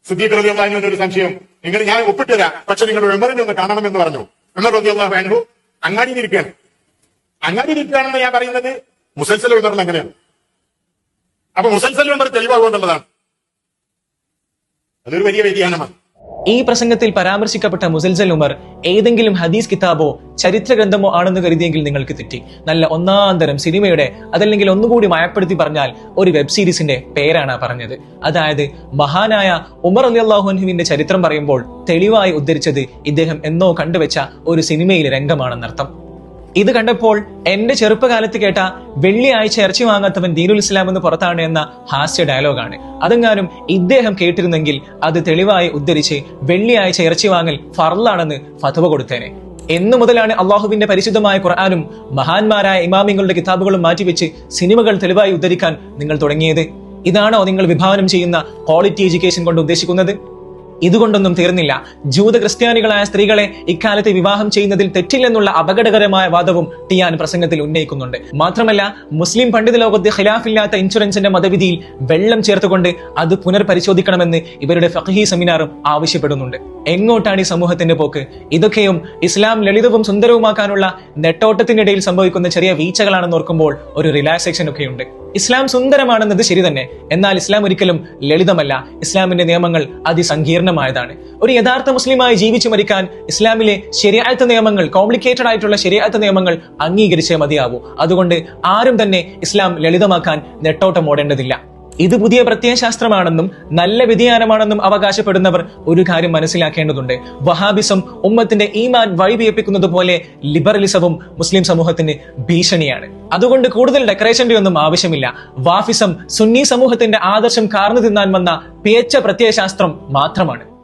സിദ്ദീഖ് റളിയല്ലാഹു അൻഹുവിന്റെ ഒരു സംശയം, നിങ്ങൾ ഞാൻ ഒപ്പിട്ട് തരാം, പക്ഷെ നിങ്ങൾ ഉമറിനെ ഒന്ന് കാണണമെന്ന് പറഞ്ഞു. ഉമർ റളിയല്ലാഹു അൻഹു അങ്ങാടിയിലിരിക്കുകയാണ്. അങ്ങാടിയിലിരിക്കുകയാണെന്ന് ഞാൻ പറയുന്നത് മുസൽസൽ ഉമറിൽ അങ്ങനെയാണ്. അപ്പൊ മുസൽസൽ ഉമർ തെളിവാകുമെന്നുള്ളതാണ്. അതൊരു വലിയ വ്യതിയാനമാണ്. ഈ പ്രസംഗത്തിൽ പരാമർശിക്കപ്പെട്ട മുസൽസൽ ഉമർ ഏതെങ്കിലും ഹദീസ് കിതാബോ ചരിത്ര ഗ്രന്ഥമോ ആണെന്ന് കരുതിയെങ്കിൽ നിങ്ങൾക്ക് തെറ്റി. നല്ല ഒന്നാന്തരം സിനിമയുടെ, അതല്ലെങ്കിൽ ഒന്നുകൂടി മയപ്പെടുത്തി പറഞ്ഞാൽ ഒരു വെബ് സീരീസിന്റെ പേരാണ് പറഞ്ഞത്. അതായത് മഹാനായ ഉമർ റളിയല്ലാഹു അൻഹുവിന്റെ ചരിത്രം പറയുമ്പോൾ തെളിവായി ഉദ്ധരിച്ചത് ഇദ്ദേഹം എന്നോ കണ്ടുവെച്ച ഒരു സിനിമയിലെ രംഗമാണെന്നർത്ഥം. ഇത് കണ്ടപ്പോൾ എന്റെ ചെറുപ്പകാലത്ത് കേട്ട വെള്ളിയാഴ്ച ഇറച്ചി വാങ്ങാത്തവൻ ദീനുൽ ഇസ്ലാം എന്ന് പുറത്താണ് എന്ന ഹാസ്യ ഡയലോഗാണ്. അതെങ്ങാനും ഇദ്ദേഹം കേട്ടിരുന്നെങ്കിൽ അത് തെളിവായി ഉദ്ധരിച്ച് വെള്ളിയാഴ്ച ഇറച്ചി വാങ്ങൽ ഫർളാണെന്ന് ഫത്വ കൊടുത്തേനെ. എന്നു മുതലാണ് അള്ളാഹുവിന്റെ പരിശുദ്ധമായ ഖുർആനും മഹാന്മാരായ ഇമാമിങ്ങളുടെ കിതാബുകളും മാറ്റിവെച്ച് സിനിമകൾ തെളിവായി ഉദ്ധരിക്കാൻ നിങ്ങൾ തുടങ്ങിയത്? ഇതാണോ നിങ്ങൾ വിഭാവനം ചെയ്യുന്ന ക്വാളിറ്റി എഡ്യൂക്കേഷൻ കൊണ്ട് ഉദ്ദേശിക്കുന്നത്? ഇതുകൊണ്ടൊന്നും തീർന്നില്ല. ജൂത ക്രിസ്ത്യാനികളായ സ്ത്രീകളെ ഇക്കാലത്ത് വിവാഹം ചെയ്യുന്നതിൽ തെറ്റില്ലെന്നുള്ള അപകടകരമായ വാദവും ടിയാൻ പ്രസംഗത്തിൽ ഉന്നയിക്കുന്നുണ്ട്. മാത്രമല്ല, മുസ്ലിം പണ്ഡിത ലോകത്ത് ഖിലാഫില്ലാത്ത ഇൻഷുറൻസിന്റെ മതവിധിയിൽ വെള്ളം ചേർത്തുകൊണ്ട് അത് പുനർപരിശോധിക്കണമെന്ന് ഇവരുടെ ഫഖ്ഹി സെമിനാറും ആവശ്യപ്പെടുന്നുണ്ട്. എങ്ങോട്ടാണ് ഈ സമൂഹത്തിന്റെ പോക്ക്? ഇതൊക്കെയും ഇസ്ലാം ലളിതവും സുന്ദരവുമാക്കാനുള്ള നെട്ടോട്ടത്തിനിടയിൽ സംഭവിക്കുന്ന ചെറിയ വീഴ്ചകളാണെന്ന് ഓർക്കുമ്പോൾ ഒരു റിലാക്സേഷൻ ഒക്കെയുണ്ട്. ഇസ്ലാം സുന്ദരമാണെന്നത് ശരി തന്നെ, എന്നാൽ ഇസ്ലാം ഒരിക്കലും ലളിതമല്ല. ഇസ്ലാമിന്റെ നിയമങ്ങൾ അതിസങ്കീർണമായതാണ്. ഒരു യഥാർത്ഥ മുസ്ലിമായി ജീവിച്ചു മരിക്കാൻ ഇസ്ലാമിലെ ശരിയാത്ത നിയമങ്ങൾ, കോംപ്ലിക്കേറ്റഡ് ആയിട്ടുള്ള ശരിയാത്ത നിയമങ്ങൾ അംഗീകരിച്ചേ മതിയാവൂ. അതുകൊണ്ട് ആരും തന്നെ ഇസ്ലാം ലളിതമാക്കാൻ നെട്ടോട്ടം ഓടേണ്ടതില്ല. ഇത് പുതിയ പ്രത്യയശാസ്ത്രമാണെന്നും നല്ല വ്യതിയാനമാണെന്നും അവകാശപ്പെടുന്നവർ ഒരു കാര്യം മനസ്സിലാക്കേണ്ടതുണ്ട്. വഹാബിസം ഉമ്മത്തിന്റെ ഈമാൻ വഴിപിയപ്പിക്കുന്നത് പോലെ ലിബറലിസവും മുസ്ലിം സമൂഹത്തിന് ഭീഷണിയാണ്. അതുകൊണ്ട് കൂടുതൽ ഡെക്കറേഷന്റെ ഒന്നും ആവശ്യമില്ല. വാഫിസം സുന്നി സമൂഹത്തിന്റെ ആദർശം കാർന്നു തിന്നാൻ വന്ന പിയച്ച പ്രത്യയശാസ്ത്രം മാത്രമാണ്.